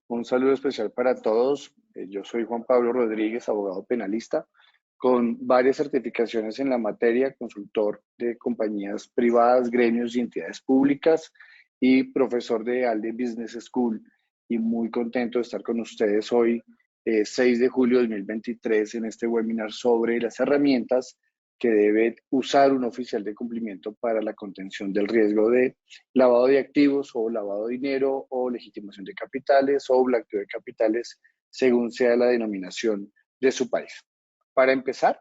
Un saludo especial para todos. Yo soy Juan Pablo Rodríguez, abogado penalista, con varias certificaciones en la materia, consultor de compañías privadas, gremios y entidades públicas y profesor de ALDE Business School. Y muy contento de estar con ustedes hoy, 6 de julio de 2023, en este webinar sobre las herramientas que debe usar un oficial de cumplimiento para la contención del riesgo de lavado de activos o lavado de dinero o legitimación de capitales o blanqueo de capitales, según sea la denominación de su país. Para empezar,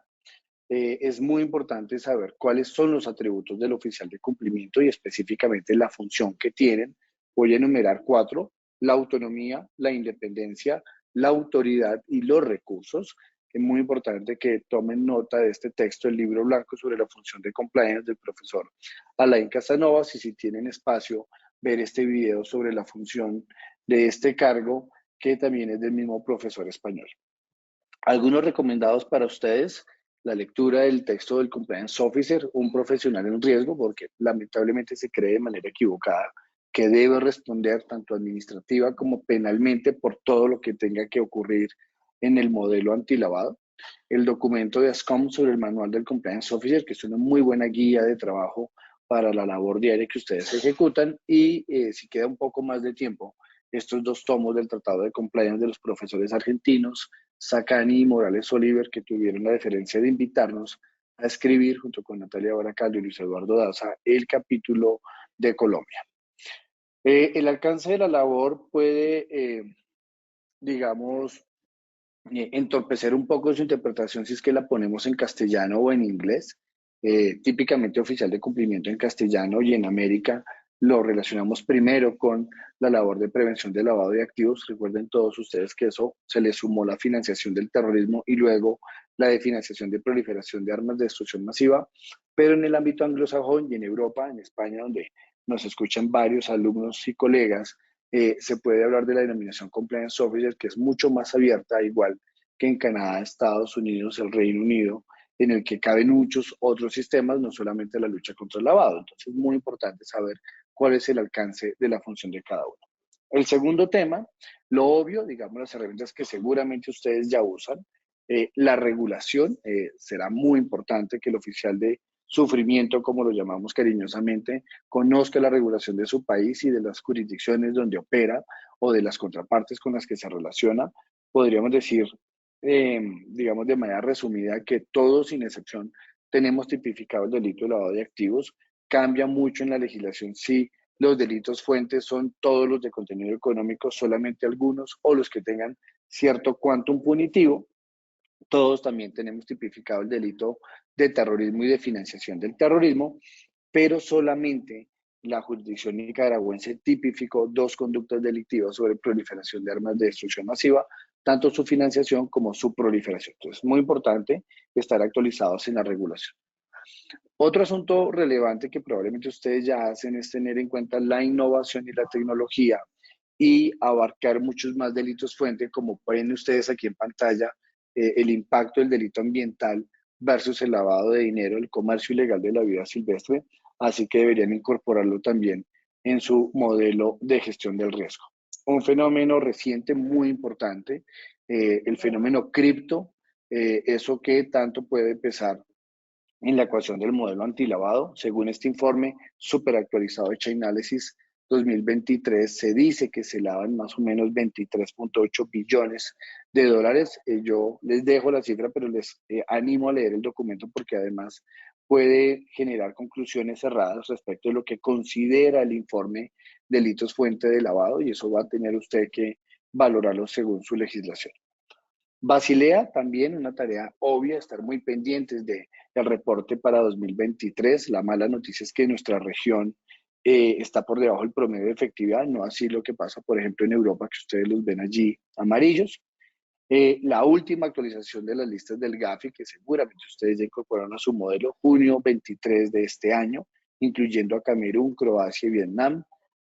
es muy importante saber cuáles son los atributos del oficial de cumplimiento y específicamente la función que tienen. Voy a enumerar 4: la autonomía, la independencia, la autoridad y los recursos. Es muy importante que tomen nota de este texto, el libro blanco sobre la función de compliance del profesor Alain Casanovas, y si tienen espacio, ver este video sobre la función de este cargo, que también es del mismo profesor español. Algunos recomendados para ustedes: la lectura del texto del Compliance Officer, un profesional en riesgo, porque lamentablemente se cree de manera equivocada que debe responder tanto administrativa como penalmente por todo lo que tenga que ocurrir en el modelo antilavado. El documento de ASCOM sobre el manual del Compliance Officer, que es una muy buena guía de trabajo para la labor diaria que ustedes ejecutan. Y si queda un poco más de tiempo, estos 2 tomos del Tratado de Compliance de los profesores argentinos, Sacani y Morales Oliver, que tuvieron la deferencia de invitarnos a escribir, junto con Natalia Baracaldo y Luis Eduardo Daza, el capítulo de Colombia. El alcance de la labor puede, digamos, entorpecer un poco su interpretación si es que la ponemos en castellano o en inglés. Típicamente oficial de cumplimiento en castellano, y en América lo relacionamos primero con la labor de prevención de lavado de activos. Recuerden todos ustedes que eso se le sumó la financiación del terrorismo y luego la de financiación de proliferación de armas de destrucción masiva. Pero en el ámbito anglosajón y en Europa, en España, donde nos escuchan varios alumnos y colegas, se puede hablar de la denominación Compliance Officer, que es mucho más abierta, igual que en Canadá, Estados Unidos, el Reino Unido, en el que caben muchos otros sistemas, no solamente la lucha contra el lavado. Entonces es muy importante saber cuál es el alcance de la función de cada uno. El segundo tema, lo obvio, digamos, las herramientas que seguramente ustedes ya usan. La regulación, será muy importante que el oficial de sufrimiento, como lo llamamos cariñosamente, conozca la regulación de su país y de las jurisdicciones donde opera o de las contrapartes con las que se relaciona. Podríamos decir, digamos de manera resumida, que todos, sin excepción, tenemos tipificado el delito de lavado de activos. Cambia mucho en la legislación si los delitos fuentes son todos los de contenido económico, solamente algunos, o los que tengan cierto quantum punitivo. Todos también tenemos tipificado el delito de terrorismo y de financiación del terrorismo, pero solamente la jurisdicción nicaragüense tipificó 2 conductas delictivas sobre proliferación de armas de destrucción masiva, tanto su financiación como su proliferación. Entonces, es muy importante estar actualizados en la regulación. Otro asunto relevante que probablemente ustedes ya hacen es tener en cuenta la innovación y la tecnología y abarcar muchos más delitos fuente, como pueden ustedes aquí en pantalla, el impacto del delito ambiental versus el lavado de dinero, el comercio ilegal de la vida silvestre, así que deberían incorporarlo también en su modelo de gestión del riesgo. Un fenómeno reciente muy importante, el fenómeno cripto, eso que tanto puede pesar en la ecuación del modelo antilavado. Según este informe súper actualizado de Chainalysis 2023, se dice que se lavan más o menos 23.8 billones de dólares. Yo les dejo la cifra, pero les animo a leer el documento, porque además puede generar conclusiones erradas respecto de lo que considera el informe delitos fuente de lavado, y eso va a tener usted que valorarlo según su legislación. Basilea, también una tarea obvia, estar muy pendientes del reporte para 2023. La mala noticia es que nuestra región está por debajo del promedio de efectividad, no así lo que pasa, por ejemplo, en Europa, que ustedes los ven allí amarillos. La última actualización de las listas del GAFI, que seguramente ustedes ya incorporaron a su modelo, junio 23 de este año, incluyendo a Camerún, Croacia y Vietnam.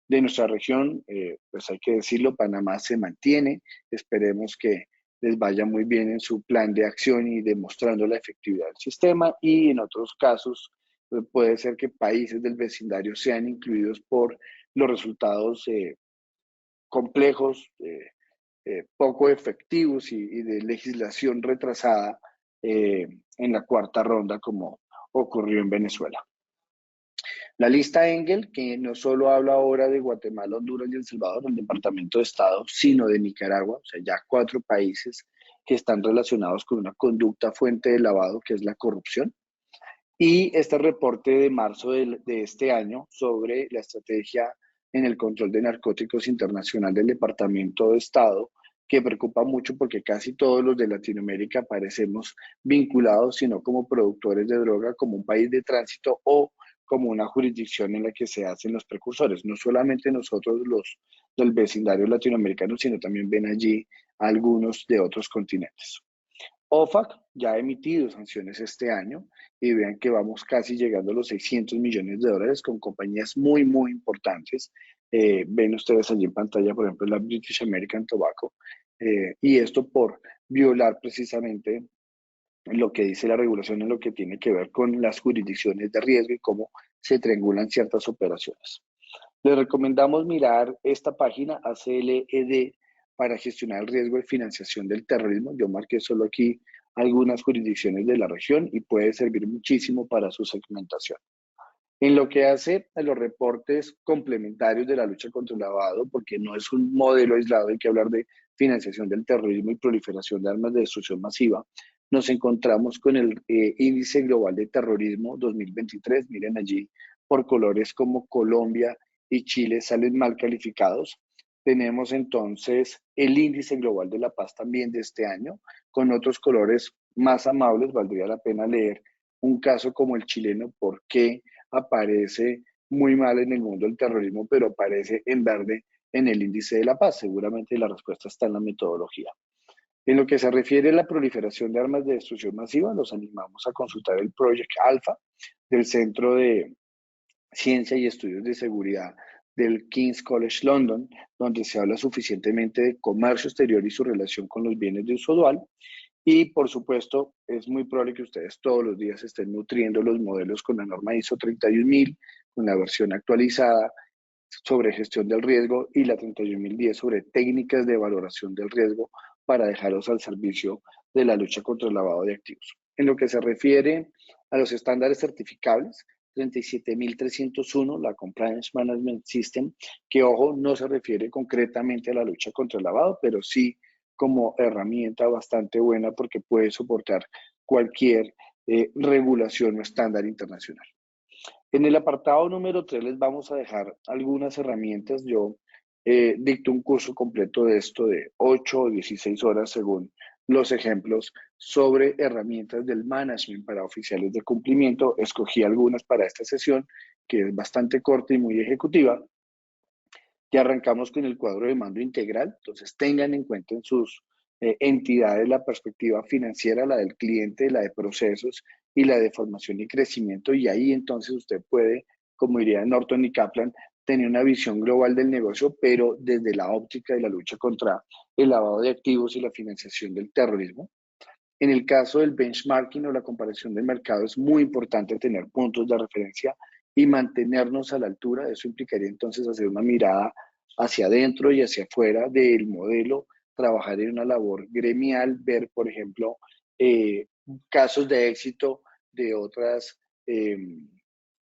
De nuestra región, pues hay que decirlo, Panamá se mantiene. Esperemos que les vaya muy bien en su plan de acción y demostrando la efectividad del sistema. Y en otros casos, puede ser que países del vecindario sean incluidos por los resultados complejos, poco efectivos y de legislación retrasada en la cuarta ronda, como ocurrió en Venezuela. La lista Engel, que no solo habla ahora de Guatemala, Honduras y El Salvador, el Departamento de Estado, sino de Nicaragua, o sea, ya 4 países que están relacionados con una conducta fuente de lavado, que es la corrupción. Y este reporte de marzo de este año sobre la estrategia en el control de narcóticos internacional del Departamento de Estado, que preocupa mucho porque casi todos los de Latinoamérica parecemos vinculados, sino como productores de droga, como un país de tránsito o como una jurisdicción en la que se hacen los precursores. No solamente nosotros los del vecindario latinoamericano, sino también ven allí algunos de otros continentes. OFAC ya ha emitido sanciones este año y vean que vamos casi llegando a los 600 millones de dólares con compañías muy, muy importantes. Ven ustedes allí en pantalla, por ejemplo, la British American Tobacco, y esto por violar precisamente lo que dice la regulación en lo que tiene que ver con las jurisdicciones de riesgo y cómo se triangulan ciertas operaciones. Les recomendamos mirar esta página ACLED para gestionar el riesgo de financiación del terrorismo. Yo marqué solo aquí algunas jurisdicciones de la región y puede servir muchísimo para su segmentación. En lo que hace a los reportes complementarios de la lucha contra el lavado, porque no es un modelo aislado, hay que hablar de financiación del terrorismo y proliferación de armas de destrucción masiva, nos encontramos con el índice global de terrorismo 2023. Miren allí, por colores como Colombia y Chile salen mal calificados. Tenemos entonces el índice global de la paz también de este año, con otros colores más amables. Valdría la pena leer un caso como el chileno, ¿por qué aparece muy mal en el mundo del terrorismo, pero aparece en verde en el índice de la paz? Seguramente la respuesta está en la metodología. En lo que se refiere a la proliferación de armas de destrucción masiva, los animamos a consultar el Project Alpha del Centro de Ciencia y Estudios de Seguridad del King's College London, donde se habla suficientemente de comercio exterior y su relación con los bienes de uso dual. Y por supuesto, es muy probable que ustedes todos los días estén nutriendo los modelos con la norma ISO 31000, con la versión actualizada sobre gestión del riesgo y la 31010 sobre técnicas de valoración del riesgo para dejarlos al servicio de la lucha contra el lavado de activos. En lo que se refiere a los estándares certificables, 37301, la Compliance Management System, que ojo, no se refiere concretamente a la lucha contra el lavado, pero sí como herramienta bastante buena porque puede soportar cualquier regulación o estándar internacional. En el apartado número 3 les vamos a dejar algunas herramientas. Yo dicto un curso completo de esto de 8 o 16 horas según los ejemplos sobre herramientas del management para oficiales de cumplimiento. Escogí algunas para esta sesión que es bastante corta y muy ejecutiva. Ya arrancamos con el cuadro de mando integral, entonces tengan en cuenta en sus entidades la perspectiva financiera, la del cliente, la de procesos y la de formación y crecimiento, y ahí entonces usted puede, como diría Norton y Kaplan, tener una visión global del negocio, pero desde la óptica de la lucha contra el lavado de activos y la financiación del terrorismo. En el caso del benchmarking o la comparación del mercado es muy importante tener puntos de referencia y mantenernos a la altura. Eso implicaría entonces hacer una mirada hacia adentro y hacia afuera del modelo, trabajar en una labor gremial, ver, por ejemplo, eh, casos de éxito de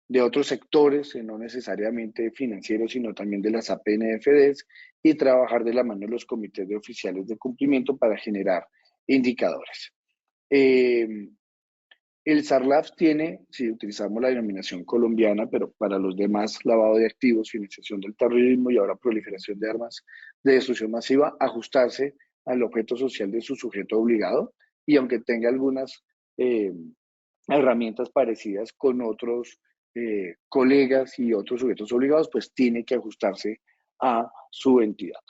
de otros sectores, no necesariamente financieros, sino también de las APNFDs, y trabajar de la mano de los comités de oficiales de cumplimiento para generar indicadores. Eh, el SARLAF tiene, si utilizamos la denominación colombiana, pero para los demás, lavado de activos, financiación del terrorismo y ahora proliferación de armas de destrucción masiva, ajustarse al objeto social de su sujeto obligado, y aunque tenga algunas eh, herramientas parecidas con otros colegas y otros sujetos obligados, pues tiene que ajustarse a su entidad.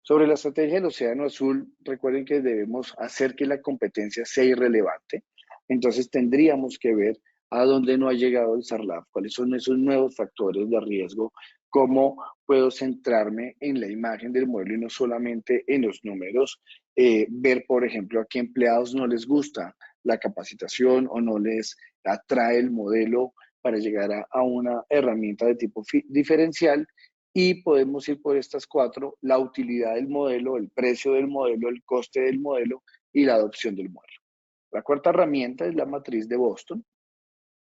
Sobre la estrategia del Océano Azul, recuerden que debemos hacer que la competencia sea irrelevante. Entonces tendríamos que ver a dónde no ha llegado el SARLAF, cuáles son esos nuevos factores de riesgo, cómo puedo centrarme en la imagen del modelo y no solamente en los números. Ver, por ejemplo, a qué empleados no les gusta la capacitación o no les atrae el modelo para llegar a una herramienta de tipo diferencial, y podemos ir por estas cuatro: la utilidad del modelo, el precio del modelo, el coste del modelo y la adopción del modelo. La cuarta herramienta es la matriz de Boston.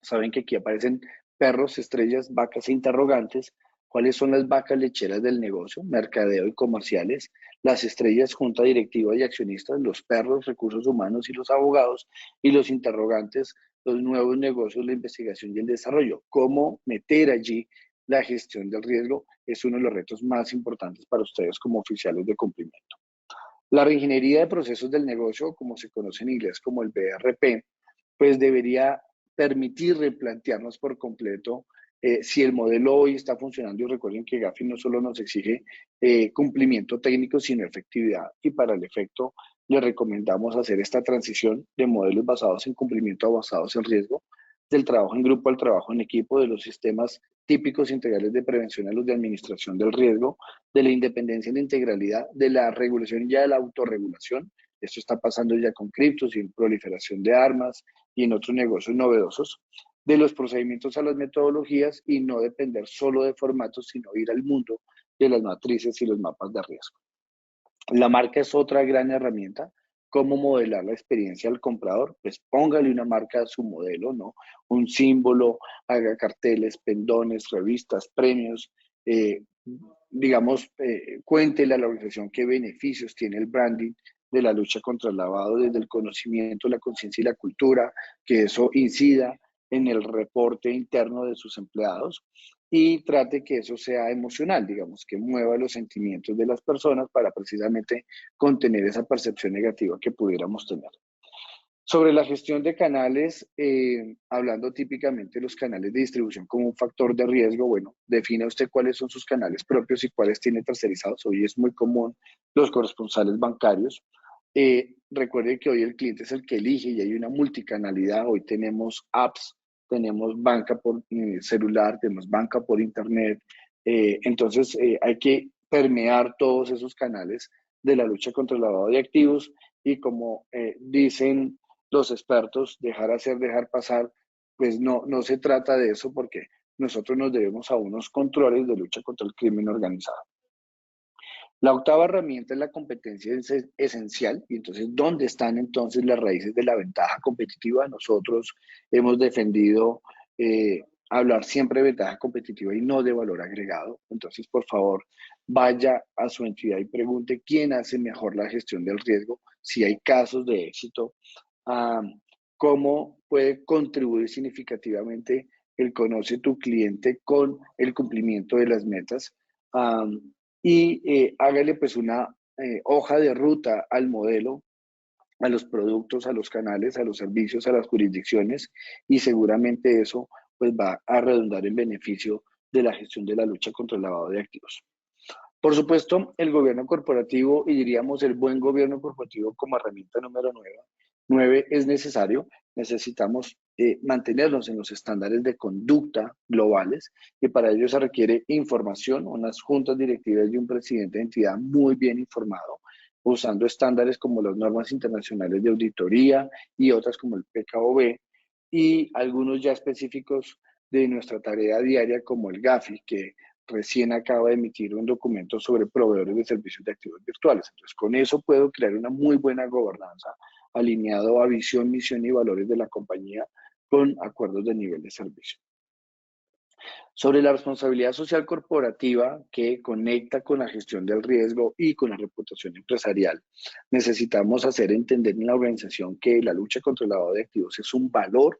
Saben que aquí aparecen perros, estrellas, vacas e interrogantes. ¿Cuáles son las vacas lecheras del negocio? Mercadeo y comerciales. Las estrellas, junta directiva y accionistas. Los perros, recursos humanos y los abogados. Y los interrogantes, los nuevos negocios, la investigación y el desarrollo. ¿Cómo meter allí la gestión del riesgo? Es uno de los retos más importantes para ustedes como oficiales de cumplimiento. La reingeniería de procesos del negocio, como se conoce en inglés como el BRP, pues debería permitir replantearnos por completo si el modelo hoy está funcionando. Y recuerden que Gafi no solo nos exige cumplimiento técnico, sino efectividad. Y para el efecto, le recomendamos hacer esta transición de modelos basados en cumplimiento a basados en riesgo, del trabajo en grupo al trabajo en equipo, de los sistemas típicos integrales de prevención a los de administración del riesgo, de la independencia y la integralidad, de la regulación y ya de la autorregulación. Esto está pasando ya con criptos y en proliferación de armas y en otros negocios novedosos, de los procedimientos a las metodologías y no depender solo de formatos, sino ir al mundo de las matrices y los mapas de riesgo. La marca es otra gran herramienta. ¿Cómo modelar la experiencia al comprador? Pues póngale una marca a su modelo, ¿no? Un símbolo, haga carteles, pendones, revistas, premios, eh, digamos, cuéntele a la organización qué beneficios tiene el branding de la lucha contra el lavado, desde el conocimiento, la conciencia y la cultura, que eso incida en el reporte interno de sus empleados y trate que eso sea emocional, digamos, que mueva los sentimientos de las personas para precisamente contener esa percepción negativa que pudiéramos tener. Sobre la gestión de canales, hablando típicamente de los canales de distribución como un factor de riesgo, bueno, defina usted cuáles son sus canales propios y cuáles tiene tercerizados. Hoy es muy común los corresponsales bancarios. Recuerde que hoy el cliente es el que elige y hay una multicanalidad. Hoy tenemos apps, tenemos banca por celular, tenemos banca por internet. Entonces, hay que permear todos esos canales de la lucha contra el lavado de activos y como dicen los expertos, dejar hacer, dejar pasar, pues no se trata de eso porque nosotros nos debemos a unos controles de lucha contra el crimen organizado. La octava herramienta es la competencia esencial y entonces, ¿dónde están entonces las raíces de la ventaja competitiva? Nosotros hemos defendido hablar siempre de ventaja competitiva y no de valor agregado. Entonces, por favor, vaya a su entidad y pregunte quién hace mejor la gestión del riesgo, si hay casos de éxito, cómo puede contribuir significativamente el conoce tu cliente con el cumplimiento de las metas. Y hágale pues una hoja de ruta al modelo, a los productos, a los canales, a los servicios, a las jurisdicciones y seguramente eso pues va a redundar en beneficio de la gestión de la lucha contra el lavado de activos. Por supuesto, el gobierno corporativo y diríamos el buen gobierno corporativo como herramienta número 9 es necesario. Necesitamos mantenernos en los estándares de conducta globales y para ello se requiere información, unas juntas directivas y un presidente de entidad muy bien informado, usando estándares como las normas internacionales de auditoría y otras como el PKOB y algunos ya específicos de nuestra tarea diaria como el GAFI, que recién acaba de emitir un documento sobre proveedores de servicios de activos virtuales. Entonces, con eso puedo crear una muy buena gobernanza alineado a visión, misión y valores de la compañía con acuerdos de nivel de servicio. Sobre la responsabilidad social corporativa que conecta con la gestión del riesgo y con la reputación empresarial, necesitamos hacer entender en la organización que la lucha contra el lavado de activos es un valor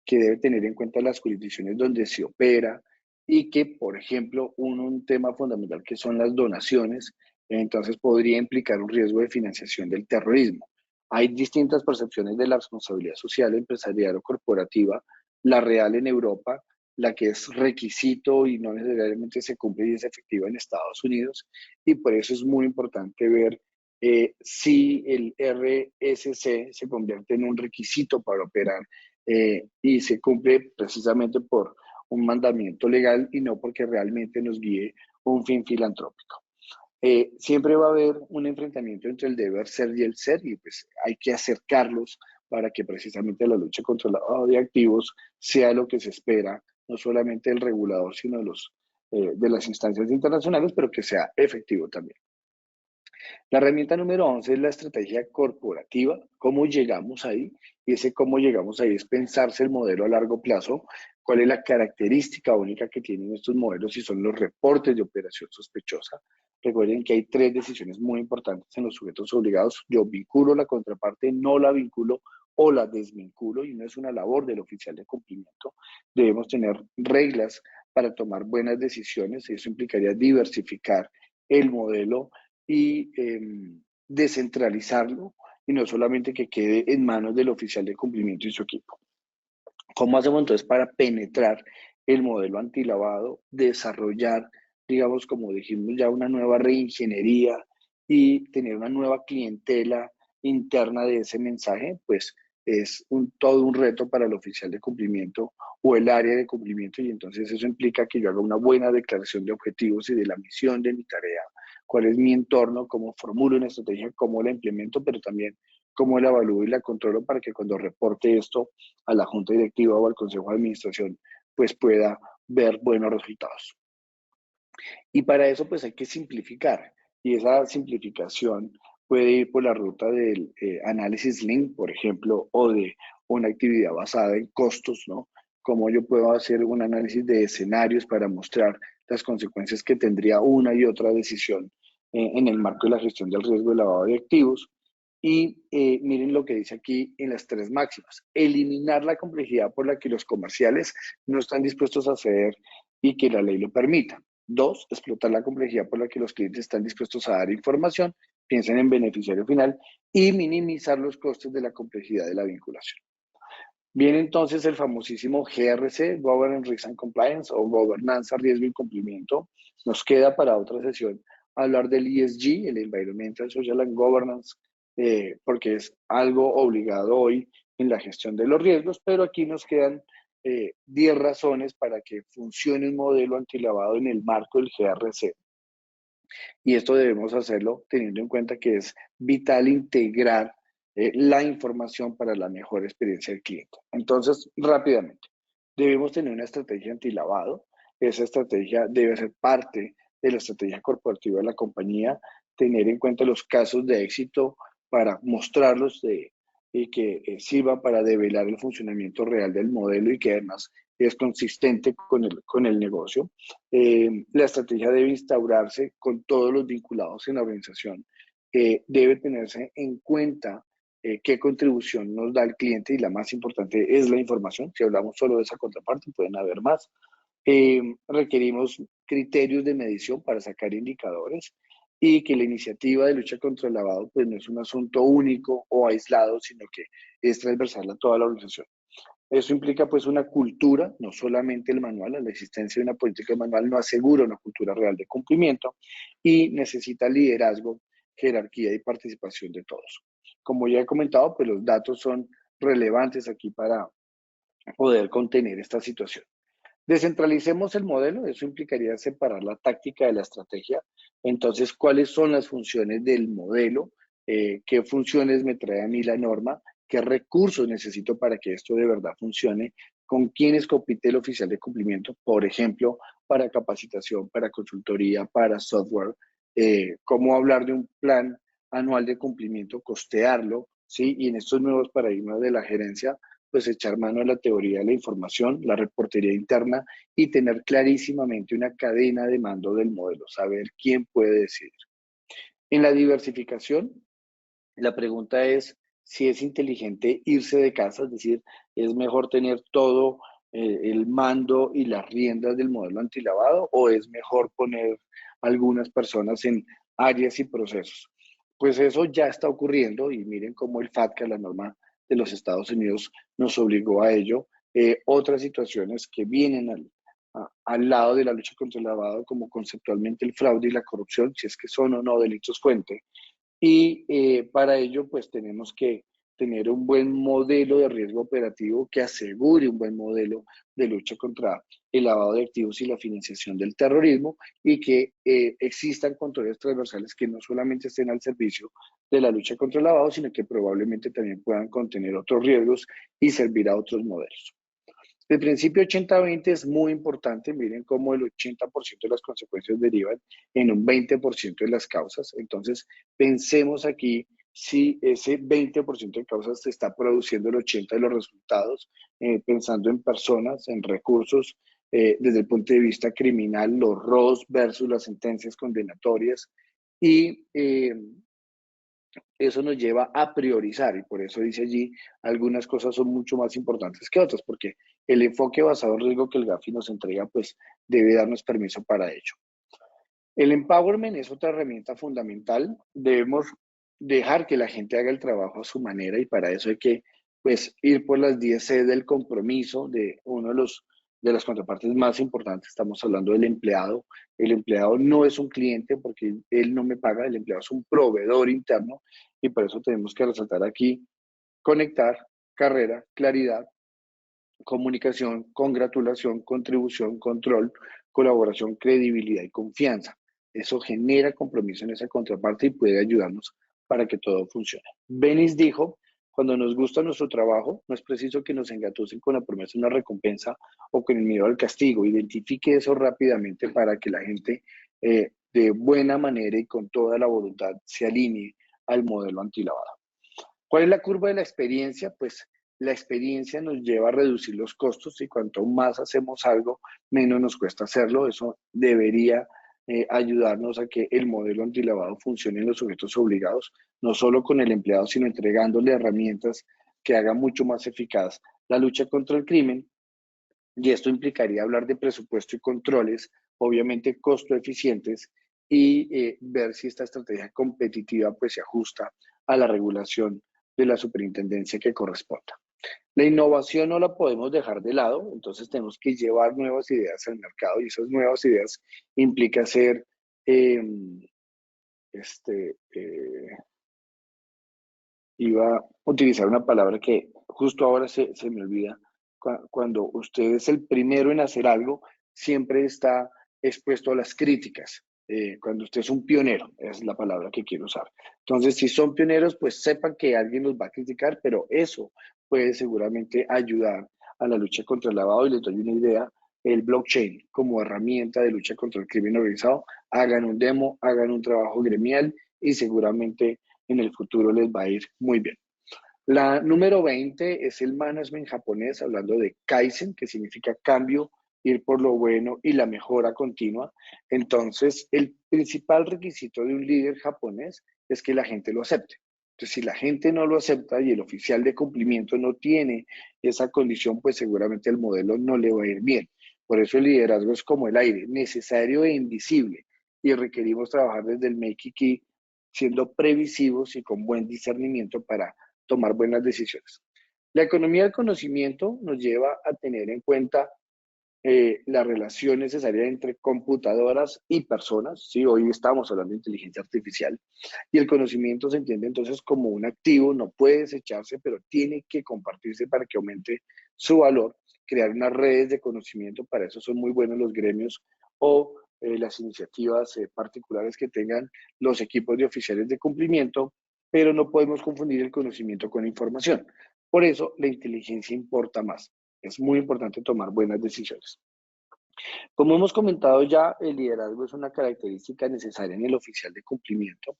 que debe tener en cuenta las jurisdicciones donde se opera y que, por ejemplo, un tema fundamental que son las donaciones, entonces podría implicar un riesgo de financiación del terrorismo. Hay distintas percepciones de la responsabilidad social, empresarial o corporativa, la real en Europa, la que es requisito y no necesariamente se cumple y es efectiva en Estados Unidos, y por eso es muy importante ver si el RSC se convierte en un requisito para operar y se cumple precisamente por un mandamiento legal y no porque realmente nos guíe un fin filantrópico. Siempre va a haber un enfrentamiento entre el deber ser y el ser y pues hay que acercarlos para que precisamente la lucha contra el lavado de activos sea lo que se espera, no solamente del regulador, sino de los de las instancias internacionales, pero que sea efectivo también. La herramienta número 11 es la estrategia corporativa, cómo llegamos ahí, y ese cómo llegamos ahí es pensarse el modelo a largo plazo, cuál es la característica única que tienen estos modelos y son los reportes de operación sospechosa. Recuerden que hay tres decisiones muy importantes en los sujetos obligados. Yo vinculo la contraparte, no la vinculo o la desvinculo, y no es una labor del oficial de cumplimiento. Debemos tener reglas para tomar buenas decisiones, y eso implicaría diversificar el modelo y descentralizarlo, y no solamente que quede en manos del oficial de cumplimiento y su equipo. ¿Cómo hacemos entonces para penetrar el modelo antilavado, desarrollar, digamos, como dijimos ya, una nueva reingeniería y tener una nueva clientela interna de ese mensaje? Pues es todo un reto para el oficial de cumplimiento o el área de cumplimiento, y entonces eso implica que yo haga una buena declaración de objetivos y de la misión de mi tarea, cuál es mi entorno, cómo formulo una estrategia, cómo la implemento, pero también cómo la evalúo y la controlo para que cuando reporte esto a la junta directiva o al consejo de administración, pues pueda ver buenos resultados. Y para eso pues hay que simplificar, y esa simplificación puede ir por la ruta del análisis Lean, por ejemplo, o de una actividad basada en costos, ¿no? Cómo yo puedo hacer un análisis de escenarios para mostrar las consecuencias que tendría una y otra decisión en el marco de la gestión del riesgo de lavado de activos. Y miren lo que dice aquí en las tres máximas: eliminar la complejidad por la que los comerciales no están dispuestos a ceder y que la ley lo permita. Dos, explotar la complejidad por la que los clientes están dispuestos a dar información, piensen en beneficiario final, y minimizar los costes de la complejidad de la vinculación. Viene entonces el famosísimo GRC, Governance, Risk and Compliance, o Gobernanza, Riesgo y Cumplimiento. Nos queda para otra sesión hablar del ESG, el Environmental, Social and Governance, porque es algo obligado hoy en la gestión de los riesgos, pero aquí nos quedan 10 razones para que funcione un modelo antilavado en el marco del GRC. Y esto debemos hacerlo teniendo en cuenta que es vital integrar la información para la mejor experiencia del cliente. Entonces, rápidamente, debemos tener una estrategia antilavado. Esa estrategia debe ser parte de la estrategia corporativa de la compañía, tener en cuenta los casos de éxito para mostrarlos y que sirva para develar el funcionamiento real del modelo y que además es consistente con el negocio. La estrategia debe instaurarse con todos los vinculados en la organización. Debe tenerse en cuenta qué contribución nos da el cliente, y la más importante es la información. Si hablamos solo de esa contraparte, pueden haber más. Requerimos criterios de medición para sacar indicadores, y que la iniciativa de lucha contra el lavado pues no es un asunto único o aislado, sino que es transversal a toda la organización. Eso implica pues una cultura, no solamente el manual. La existencia de una política manual no asegura una cultura real de cumplimiento, y necesita liderazgo, jerarquía y participación de todos. Como ya he comentado, pues los datos son relevantes aquí para poder contener esta situación. Descentralicemos el modelo, eso implicaría separar la táctica de la estrategia. Entonces, ¿cuáles son las funciones del modelo? ¿Qué funciones me trae a mí la norma? ¿Qué recursos necesito para que esto de verdad funcione? ¿Con quiénes compite el oficial de cumplimiento? Por ejemplo, para capacitación, para consultoría, para software. ¿Cómo hablar de un plan anual de cumplimiento? Costearlo, ¿sí? Y en estos nuevos paradigmas de la gerencia, pues echar mano a la teoría de la información, la reportería interna, y tener clarísimamente una cadena de mando del modelo, saber quién puede decidir. En la diversificación, la pregunta es si es inteligente irse de casa, es decir, es mejor tener todo el mando y las riendas del modelo antilavado, o es mejor poner algunas personas en áreas y procesos. Pues eso ya está ocurriendo, y miren cómo el FATCA, la norma de los Estados Unidos, nos obligó a ello. Otras situaciones que vienen al lado de la lucha contra el lavado, como conceptualmente el fraude y la corrupción, si es que son o no delitos fuente, y para ello, pues tenemos que tener un buen modelo de riesgo operativo que asegure un buen modelo de lucha contra el lavado de activos y la financiación del terrorismo, y que existan controles transversales que no solamente estén al servicio de la lucha contra el lavado, sino que probablemente también puedan contener otros riesgos y servir a otros modelos. El principio 80-20 es muy importante. Miren cómo el 80% de las consecuencias derivan en un 20% de las causas. Entonces, pensemos aquí si ese 20% de causas se está produciendo el 80% de los resultados, pensando en personas, en recursos, desde el punto de vista criminal, los ROS versus las sentencias condenatorias. Y eso nos lleva a priorizar y por eso dice allí, algunas cosas son mucho más importantes que otras, porque el enfoque basado en riesgo que el GAFI nos entrega, pues debe darnos permiso para ello. El empowerment es otra herramienta fundamental. Debemos dejar que la gente haga el trabajo a su manera y para eso hay que pues ir por las 10 C del compromiso de uno de las contrapartes más importantes. Estamos hablando del empleado. El empleado no es un cliente porque él no me paga, el empleado es un proveedor interno y por eso tenemos que resaltar aquí conectar, carrera, claridad, comunicación, congratulación, contribución, control, colaboración, credibilidad y confianza. Eso genera compromiso en esa contraparte y puede ayudarnos para que todo funcione. Benis dijo, cuando nos gusta nuestro trabajo, no es preciso que nos engatusen con la promesa de una recompensa o con el miedo al castigo. Identifique eso rápidamente para que la gente de buena manera y con toda la voluntad se alinee al modelo antilavado. ¿Cuál es la curva de la experiencia? Pues la experiencia nos lleva a reducir los costos y cuanto más hacemos algo, menos nos cuesta hacerlo. Eso debería ayudarnos a que el modelo antilavado funcione en los sujetos obligados, no solo con el empleado, sino entregándole herramientas que hagan mucho más eficaz la lucha contra el crimen. Y esto implicaría hablar de presupuesto y controles, obviamente costo eficientes, y ver si esta estrategia competitiva pues se ajusta a la regulación de la superintendencia que corresponda. La innovación no la podemos dejar de lado, entonces tenemos que llevar nuevas ideas al mercado y esas nuevas ideas implica hacer, eh, este, eh, iba a utilizar una palabra que justo ahora se me olvida. Cuando usted es el primero en hacer algo, siempre está expuesto a las críticas. Cuando usted es un pionero, es la palabra que quiero usar. Entonces, si son pioneros, pues sepan que alguien los va a criticar, pero eso puede seguramente ayudar a la lucha contra el lavado. Y les doy una idea, el blockchain como herramienta de lucha contra el crimen organizado, hagan un demo, hagan un trabajo gremial y seguramente en el futuro les va a ir muy bien. La número 20 es el management japonés, hablando de Kaizen, que significa cambio, ir por lo bueno y la mejora continua. Entonces, el principal requisito de un líder japonés es que la gente lo acepte. Entonces, si la gente no lo acepta y el oficial de cumplimiento no tiene esa condición, pues seguramente el modelo no le va a ir bien. Por eso el liderazgo es como el aire, necesario e invisible. Y requerimos trabajar desde el Make Key, siendo previsivos y con buen discernimiento para tomar buenas decisiones. La economía del conocimiento nos lleva a tener en cuenta la relación necesaria entre computadoras y personas. ¿Sí? Hoy estamos hablando de inteligencia artificial y el conocimiento se entiende entonces como un activo, no puede desecharse, pero tiene que compartirse para que aumente su valor, crear unas redes de conocimiento, para eso son muy buenos los gremios o las iniciativas particulares que tengan los equipos de oficiales de cumplimiento, pero no podemos confundir el conocimiento con información. Por eso la inteligencia importa más. Es muy importante tomar buenas decisiones. Como hemos comentado ya, el liderazgo es una característica necesaria en el oficial de cumplimiento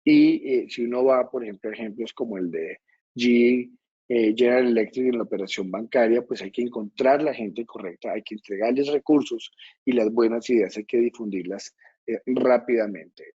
y si uno va, por ejemplo, a ejemplos como el de GE, General Electric en la operación bancaria, pues hay que encontrar la gente correcta, hay que entregarles recursos y las buenas ideas hay que difundirlas rápidamente.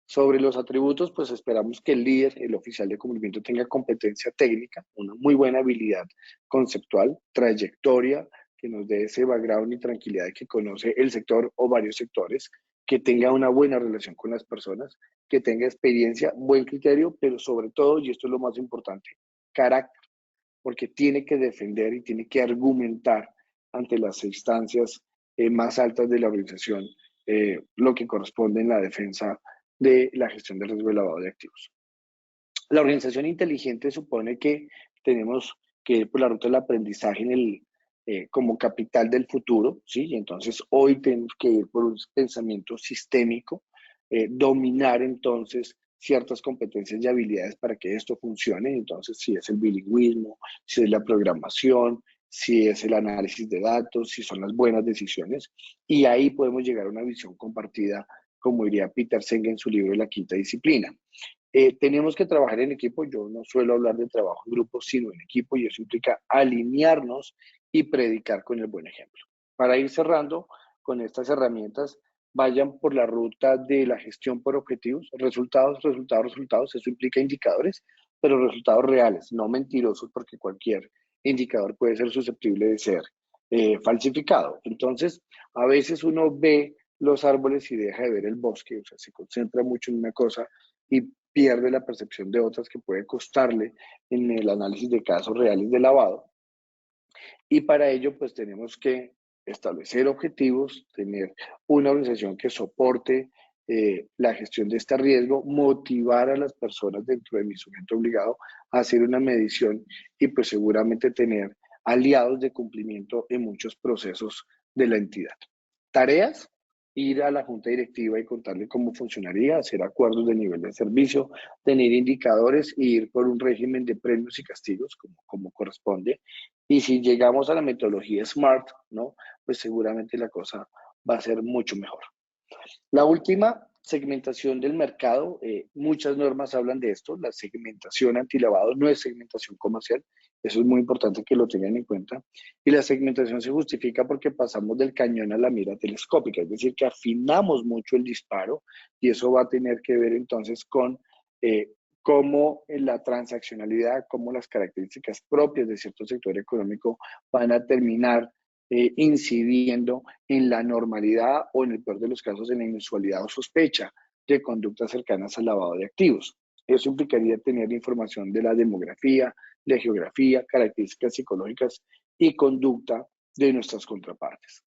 Sobre los atributos, pues esperamos que el líder, el oficial de cumplimiento, tenga competencia técnica, una muy buena habilidad conceptual, trayectoria, que nos dé ese background y tranquilidad de que conoce el sector o varios sectores, que tenga una buena relación con las personas, que tenga experiencia, buen criterio, pero sobre todo, y esto es lo más importante, carácter, porque tiene que defender y tiene que argumentar ante las instancias más altas de la organización lo que corresponde en la defensa de la gestión del riesgo de lavado de activos. La organización inteligente supone que tenemos que ir por la ruta del aprendizaje como capital del futuro, ¿sí? Y entonces hoy tenemos que ir por un pensamiento sistémico, dominar entonces ciertas competencias y habilidades para que esto funcione. Entonces, si es el bilingüismo, si es la programación, si es el análisis de datos, si son las buenas decisiones, y ahí podemos llegar a una visión compartida, como diría Peter Senge en su libro La Quinta Disciplina. Tenemos que trabajar en equipo. Yo no suelo hablar de trabajo en grupo, sino en equipo, y eso implica alinearnos y predicar con el buen ejemplo. Para ir cerrando con estas herramientas, vayan por la ruta de la gestión por objetivos, resultados, resultados, resultados. Eso implica indicadores, pero resultados reales, no mentirosos, porque cualquier indicador puede ser susceptible de ser falsificado. Entonces, a veces uno ve los árboles y deja de ver el bosque, o sea, se concentra mucho en una cosa y pierde la percepción de otras que puede costarle en el análisis de casos reales de lavado. Y para ello, pues tenemos que establecer objetivos, tener una organización que soporte la gestión de este riesgo, motivar a las personas dentro de mi sujeto obligado a hacer una medición y pues seguramente tener aliados de cumplimiento en muchos procesos de la entidad. Tareas: ir a la junta directiva y contarle cómo funcionaría, hacer acuerdos de nivel de servicio, tener indicadores e ir por un régimen de premios y castigos como corresponde. Y si llegamos a la metodología SMART, ¿no? Pues seguramente la cosa va a ser mucho mejor. La última, segmentación del mercado. Muchas normas hablan de esto. La segmentación antilavado no es segmentación comercial. Eso es muy importante que lo tengan en cuenta. Y la segmentación se justifica porque pasamos del cañón a la mira telescópica, es decir, que afinamos mucho el disparo, y eso va a tener que ver entonces con eh, cómo la transaccionalidad, cómo las características propias de cierto sector económico van a terminar incidiendo en la normalidad o, en el peor de los casos, en la inusualidad o sospecha de conductas cercanas al lavado de activos. Eso implicaría tener información de la demografía, de geografía, características psicológicas y conducta de nuestras contrapartes.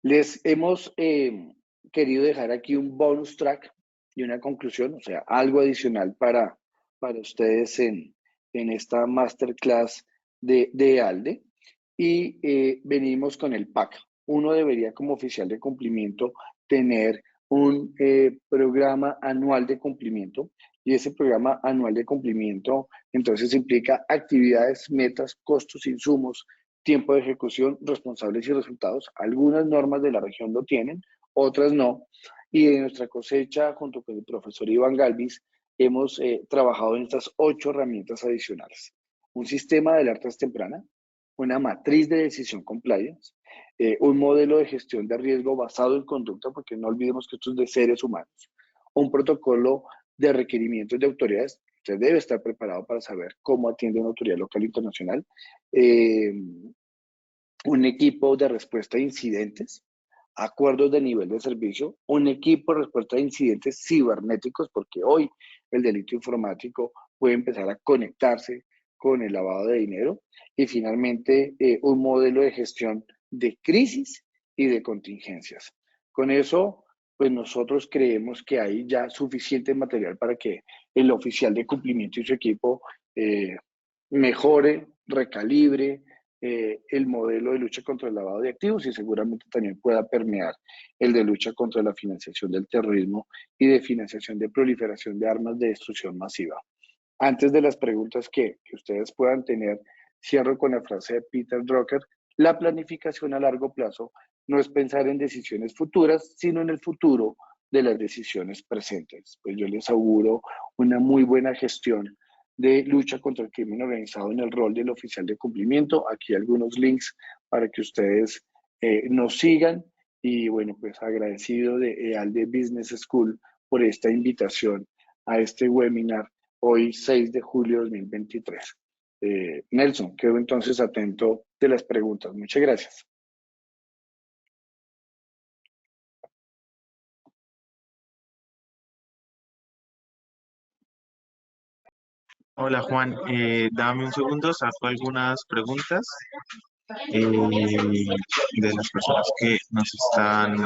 Les hemos querido dejar aquí un bonus track y una conclusión, o sea, algo adicional para ustedes en esta masterclass de ALDE. Y venimos con el PAC. Uno debería, como oficial de cumplimiento, tener un programa anual de cumplimiento, y ese programa anual de cumplimiento entonces implica actividades, metas, costos, insumos, tiempo de ejecución, responsables y resultados. Algunas normas de la región lo tienen, otras no. Y de nuestra cosecha, junto con el profesor Iván Galvis, hemos trabajado en estas 8 herramientas adicionales. Un sistema de alertas temprana, una matriz de decisión compliance, un modelo de gestión de riesgo basado en conducta, porque no olvidemos que esto es de seres humanos, un protocolo de requerimientos de autoridades. Usted debe estar preparado para saber cómo atiende una autoridad local e internacional. Eh, un equipo de respuesta a incidentes, acuerdos de nivel de servicio, un equipo de respuesta a incidentes cibernéticos, porque hoy el delito informático puede empezar a conectarse con el lavado de dinero, y finalmente un modelo de gestión de crisis y de contingencias. Con eso, pues nosotros creemos que hay ya suficiente material para que el oficial de cumplimiento y su equipo mejore, recalibre el modelo de lucha contra el lavado de activos, y seguramente también pueda permear el de lucha contra la financiación del terrorismo y de financiación de proliferación de armas de destrucción masiva. Antes de las preguntas que ustedes puedan tener, cierro con la frase de Peter Drucker: la planificación a largo plazo no es pensar en decisiones futuras, sino en el futuro de las decisiones presentes. Pues yo les auguro una muy buena gestión de lucha contra el crimen organizado en el rol del oficial de cumplimiento. Aquí algunos links para que ustedes nos sigan. Y bueno, pues agradecido de EALDE Business School por esta invitación a este webinar hoy 6 de julio de 2023. Nelson, quedo entonces atento de las preguntas. Muchas gracias. Hola Juan, dame un segundo, saco algunas preguntas de las personas que nos están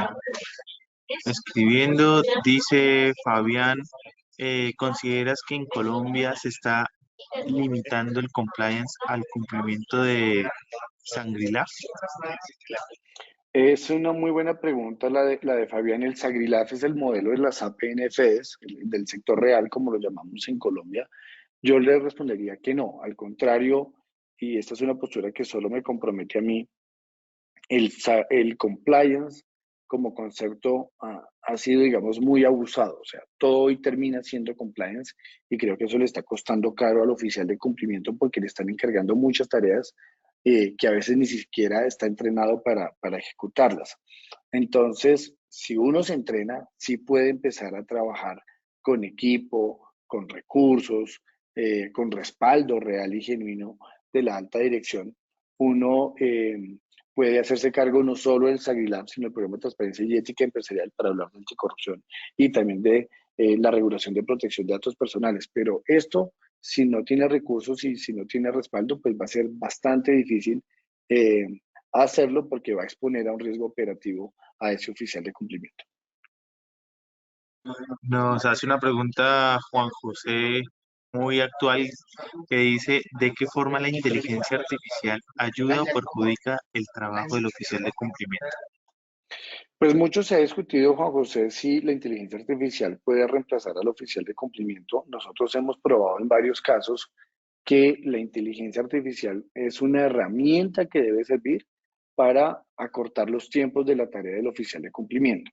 escribiendo. Dice Fabián, ¿consideras que en Colombia se está limitando el compliance al cumplimiento de Sangrilaf? Es una muy buena pregunta la de Fabián. El Sagrilaf es el modelo de las APNFs, del sector real, como lo llamamos en Colombia. Yo le respondería que no, al contrario, y esta es una postura que solo me compromete a mí, el compliance como concepto ha sido, digamos, muy abusado. O sea, todo hoy termina siendo compliance y creo que eso le está costando caro al oficial de cumplimiento porque le están encargando muchas tareas que a veces ni siquiera está entrenado para ejecutarlas. Entonces, si uno se entrena, sí puede empezar a trabajar con equipo, con recursos, con respaldo real y genuino de la alta dirección. Uno puede hacerse cargo no solo del SAGRILAB, sino del programa de transparencia y ética empresarial para hablar de anticorrupción y también de la regulación de protección de datos personales. Pero esto, si no tiene recursos y si no tiene respaldo, pues va a ser bastante difícil eh, hacerlo porque va a exponer a un riesgo operativo a ese oficial de cumplimiento. Nos hace una pregunta Juan José muy actual que dice, ¿de qué forma la inteligencia artificial ayuda o perjudica el trabajo del oficial de cumplimiento? Pues mucho se ha discutido, Juan José, si la inteligencia artificial puede reemplazar al oficial de cumplimiento. Nosotros hemos probado en varios casos que la inteligencia artificial es una herramienta que debe servir para acortar los tiempos de la tarea del oficial de cumplimiento.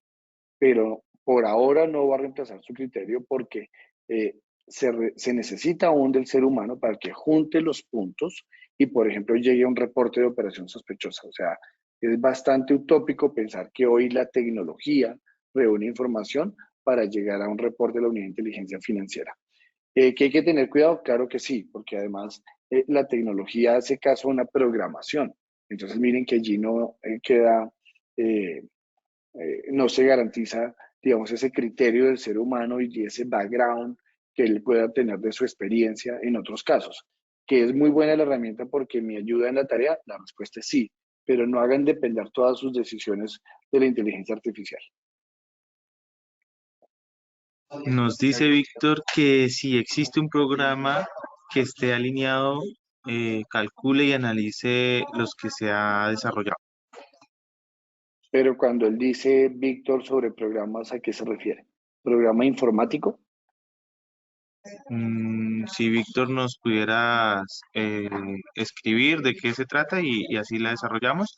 Pero por ahora no va a reemplazar su criterio porque eh, se necesita aún del ser humano para que junte los puntos y, por ejemplo, llegue a un reporte de operación sospechosa. O sea, es bastante utópico pensar que hoy la tecnología reúne información para llegar a un reporte de la unidad de inteligencia financiera. ¿Que hay que tener cuidado? Claro que sí, porque además la tecnología hace caso a una programación. Entonces, miren que allí no queda eh, no se garantiza, digamos, ese criterio del ser humano y ese background que él pueda tener de su experiencia en otros casos. Que es muy buena la herramienta porque me ayuda en la tarea, la respuesta es sí, pero no hagan depender todas sus decisiones de la inteligencia artificial. Nos dice Víctor que si existe un programa que esté alineado, calcule y analice los que se ha desarrollado. Pero cuando él dice, Víctor, sobre programas, ¿a qué se refiere? ¿Programa informático? Si Víctor nos pudieras escribir de qué se trata y así la desarrollamos.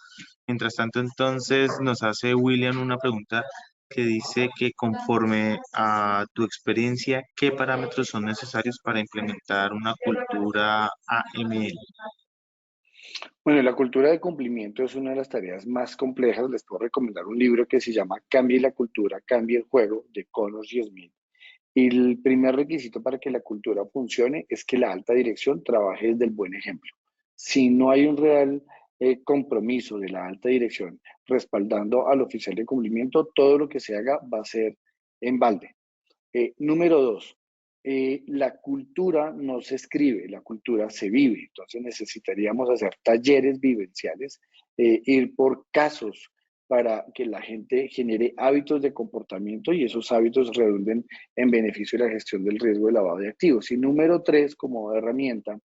Mientras tanto, entonces nos hace William una pregunta que dice que conforme a tu experiencia, ¿qué parámetros son necesarios para implementar una cultura AML? Bueno, la cultura de cumplimiento es una de las tareas más complejas. Les puedo recomendar un libro que se llama Cambie la cultura, cambie el juego, de Connors y Smith. Y el primer requisito para que la cultura funcione es que la alta dirección trabaje desde el buen ejemplo. Si no hay un real compromiso de la alta dirección respaldando al oficial de cumplimiento, todo lo que se haga va a ser en balde. Número dos, la cultura no se escribe, la cultura se vive. Entonces necesitaríamos hacer talleres vivenciales, ir por casos para que la gente genere hábitos de comportamiento y esos hábitos redunden en beneficio de la gestión del riesgo de lavado de activos. Y número tres, como herramienta,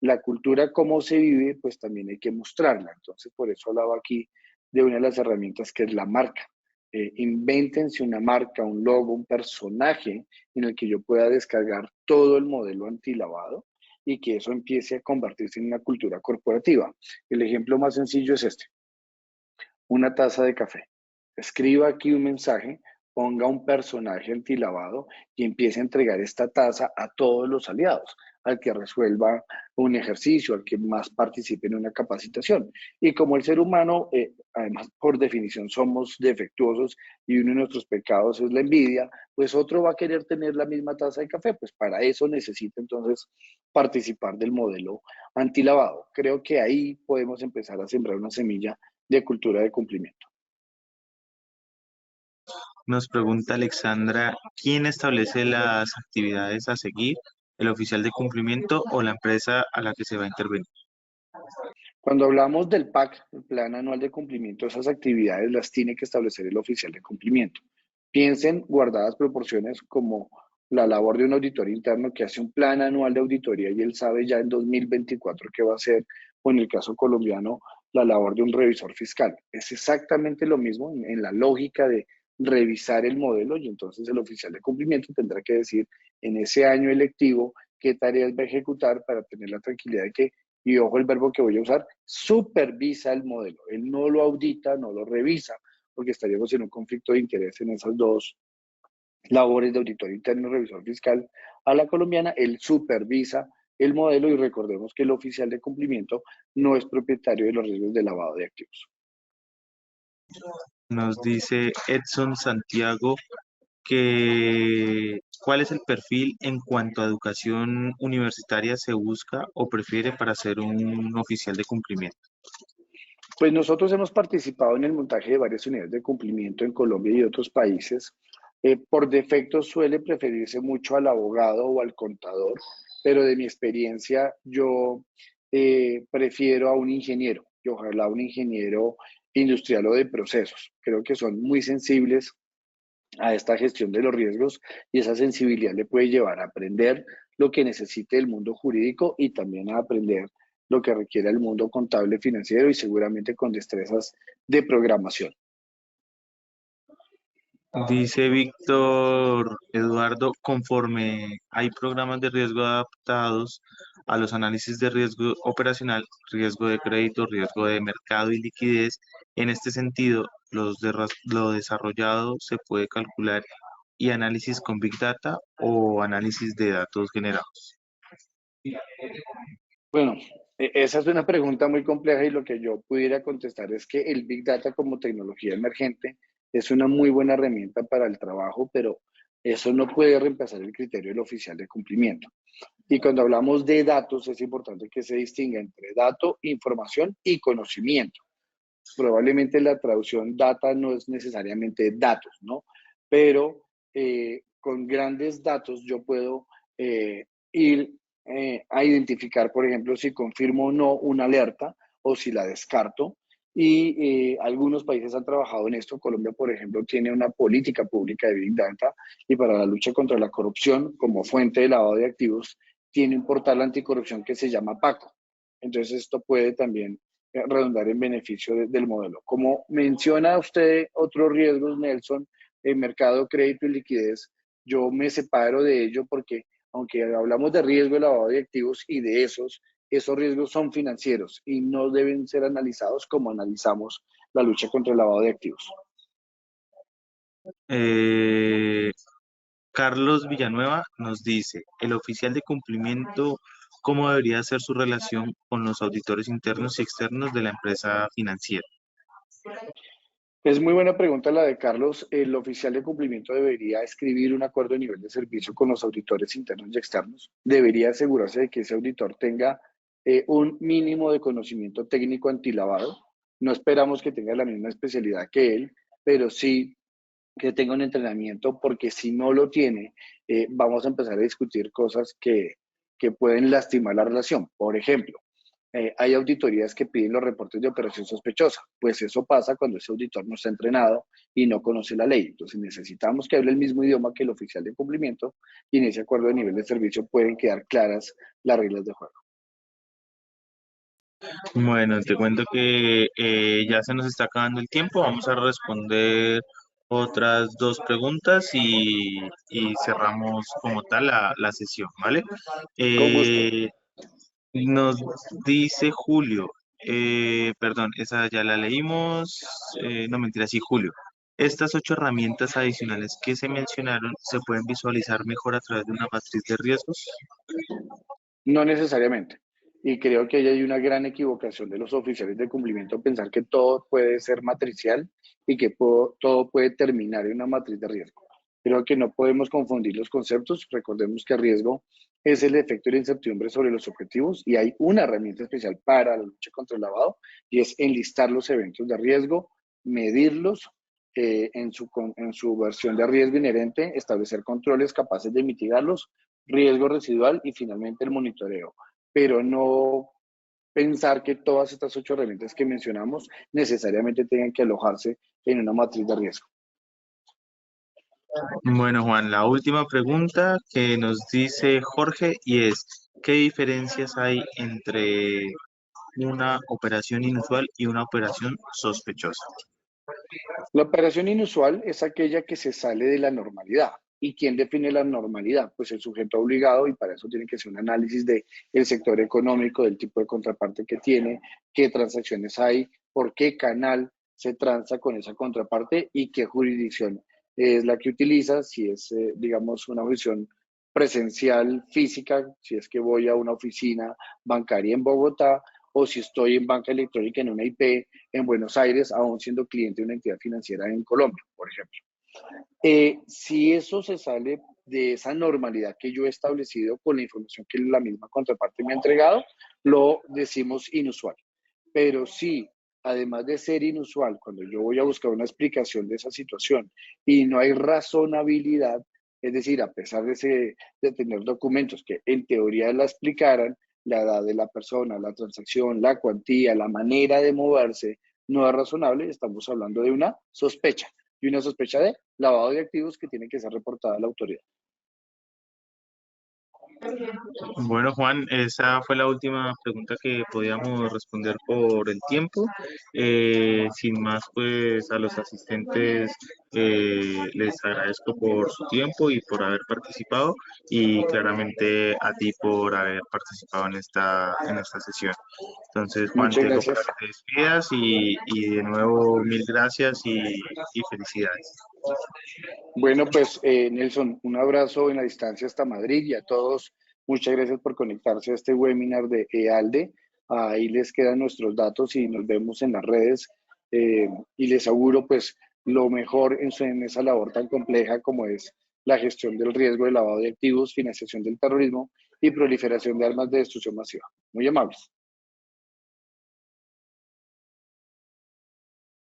la cultura cómo se vive, pues también hay que mostrarla. Entonces, por eso hablaba aquí de una de las herramientas que es la marca. Invéntense una marca, un logo, un personaje en el que yo pueda descargar todo el modelo antilavado y que eso empiece a convertirse en una cultura corporativa. El ejemplo más sencillo es este: una taza de café. Escriba aquí un mensaje, ponga un personaje antilavado y empiece a entregar esta taza a todos los aliados, al que resuelva un ejercicio, al que más participe en una capacitación. Y como el ser humano, además por definición somos defectuosos y uno de nuestros pecados es la envidia, pues otro va a querer tener la misma taza de café, pues para eso necesita entonces participar del modelo antilavado. Creo que ahí podemos empezar a sembrar una semilla de cultura de cumplimiento. Nos pregunta Alexandra, ¿quién establece las actividades a seguir? ¿El oficial de cumplimiento o la empresa a la que se va a intervenir? Cuando hablamos del PAC, el Plan Anual de Cumplimiento, esas actividades las tiene que establecer el oficial de cumplimiento. Piensen guardadas proporciones como la labor de un auditor interno que hace un plan anual de auditoría y él sabe ya en 2024 qué va a hacer, o en el caso colombiano, la labor de un revisor fiscal. Es exactamente lo mismo en la lógica de revisar el modelo y entonces el oficial de cumplimiento tendrá que decir en ese año electivo qué tareas va a ejecutar para tener la tranquilidad de que y ojo el verbo que voy a usar, supervisa el modelo. Él no lo audita, no lo revisa, porque estaríamos en un conflicto de interés en esas dos labores de auditor interno y revisor fiscal a la colombiana. Él supervisa el modelo y recordemos que el oficial de cumplimiento no es propietario de los riesgos de lavado de activos. Nos dice Edson Santiago que ¿cuál es el perfil en cuanto a educación universitaria se busca o prefiere para ser un oficial de cumplimiento? Pues nosotros hemos participado en el montaje de varias unidades de cumplimiento en Colombia y otros países. Por defecto suele preferirse mucho al abogado o al contador, pero de mi experiencia yo prefiero a un ingeniero y ojalá un ingeniero industrial o de procesos. Creo que son muy sensibles a esta gestión de los riesgos y esa sensibilidad le puede llevar a aprender lo que necesite el mundo jurídico y también a aprender lo que requiere el mundo contable financiero y seguramente con destrezas de programación. Dice Víctor Eduardo, conforme hay programas de riesgo adaptados a los análisis de riesgo operacional, riesgo de crédito, riesgo de mercado y liquidez, en este sentido, lo desarrollado se puede calcular y análisis con Big Data o análisis de datos generados. Bueno, esa es una pregunta muy compleja y lo que yo pudiera contestar es que el Big Data como tecnología emergente es una muy buena herramienta para el trabajo, pero eso no puede reemplazar el criterio del oficial de cumplimiento. Y cuando hablamos de datos, es importante que se distinga entre dato, información y conocimiento. Probablemente la traducción data no es necesariamente datos, ¿no? Pero con grandes datos yo puedo ir a identificar, por ejemplo, si confirmo o no una alerta o si la descarto. Y algunos países han trabajado en esto. Colombia, por ejemplo, tiene una política pública de Big Data y para la lucha contra la corrupción como fuente de lavado de activos tiene un portal anticorrupción que se llama PACO. Entonces esto puede también redundar en beneficio del modelo. Como menciona usted otros riesgos, Nelson, el mercado, crédito y liquidez, yo me separo de ello porque aunque hablamos de riesgo de lavado de activos y de esos riesgos son financieros y no deben ser analizados como analizamos la lucha contra el lavado de activos. Eh, Carlos Villanueva nos dice, el oficial de cumplimiento, ¿cómo debería ser su relación con los auditores internos y externos de la empresa financiera? Es muy buena pregunta la de Carlos. El oficial de cumplimiento debería escribir un acuerdo de nivel de servicio con los auditores internos y externos. Debería asegurarse de que ese auditor tenga un mínimo de conocimiento técnico antilavado. No esperamos que tenga la misma especialidad que él, pero sí que tenga un entrenamiento, porque si no lo tiene, vamos a empezar a discutir cosas que pueden lastimar la relación. Por ejemplo, hay auditorías que piden los reportes de operación sospechosa. Pues eso pasa cuando ese auditor no está entrenado y no conoce la ley. Entonces necesitamos que hable el mismo idioma que el oficial de cumplimiento y en ese acuerdo de nivel de servicio pueden quedar claras las reglas de juego. Bueno, te cuento que ya se nos está acabando el tiempo. Vamos a responder otras dos preguntas y cerramos como tal la sesión, ¿vale? Con gusto. Eh, Nos dice Julio, perdón, esa ya la leímos, no mentira, sí, Julio. Estas 8 herramientas adicionales que se mencionaron se pueden visualizar mejor a través de una matriz de riesgos. No necesariamente. Y creo que ahí hay una gran equivocación de los oficiales de cumplimiento pensar que todo puede ser matricial y que todo puede terminar en una matriz de riesgo. Creo que no podemos confundir los conceptos. Recordemos que riesgo es el efecto de la incertidumbre sobre los objetivos y hay una herramienta especial para la lucha contra el lavado y es enlistar los eventos de riesgo, medirlos en su versión de riesgo inherente, establecer controles capaces de mitigarlos, riesgo residual y finalmente el monitoreo, pero no pensar que todas estas 8 herramientas que mencionamos necesariamente tengan que alojarse en una matriz de riesgo. Bueno, Juan, la última pregunta que nos dice Jorge y es, ¿qué diferencias hay entre una operación inusual y una operación sospechosa? La operación inusual es aquella que se sale de la normalidad. ¿Y quién define la normalidad? Pues el sujeto obligado, y para eso tiene que ser un análisis del sector económico, del tipo de contraparte que tiene, qué transacciones hay, por qué canal se transa con esa contraparte y qué jurisdicción es la que utiliza, si es, digamos, una jurisdicción presencial física, si es que voy a una oficina bancaria en Bogotá, o si estoy en banca electrónica en una IP en Buenos Aires, aún siendo cliente de una entidad financiera en Colombia, por ejemplo. Si eso se sale de esa normalidad que yo he establecido con la información que la misma contraparte me ha entregado, lo decimos inusual. Pero sí, además de ser inusual, cuando yo voy a buscar una explicación de esa situación y no hay razonabilidad, es decir, a pesar de tener documentos que en teoría la explicaran, la edad de la persona, la transacción, la cuantía, la manera de moverse, no es razonable, estamos hablando de una sospecha y una sospecha de lavado de activos que tiene que ser reportada a la autoridad. Bueno, Juan, esa fue la última pregunta que podíamos responder por el tiempo. Sin más, pues a los asistentes les agradezco por su tiempo y por haber participado y claramente a ti por haber participado en esta sesión. Entonces, Juan, Muchas te dejo para gracias. que te despidas y de nuevo mil gracias y felicidades. Bueno, pues Nelson, un abrazo en la distancia hasta Madrid y a todos, muchas gracias por conectarse a este webinar de EALDE. Ahí les quedan nuestros datos y nos vemos en las redes y les auguro pues lo mejor en esa labor tan compleja como es la gestión del riesgo de lavado de activos, financiación del terrorismo y proliferación de armas de destrucción masiva. Muy amables.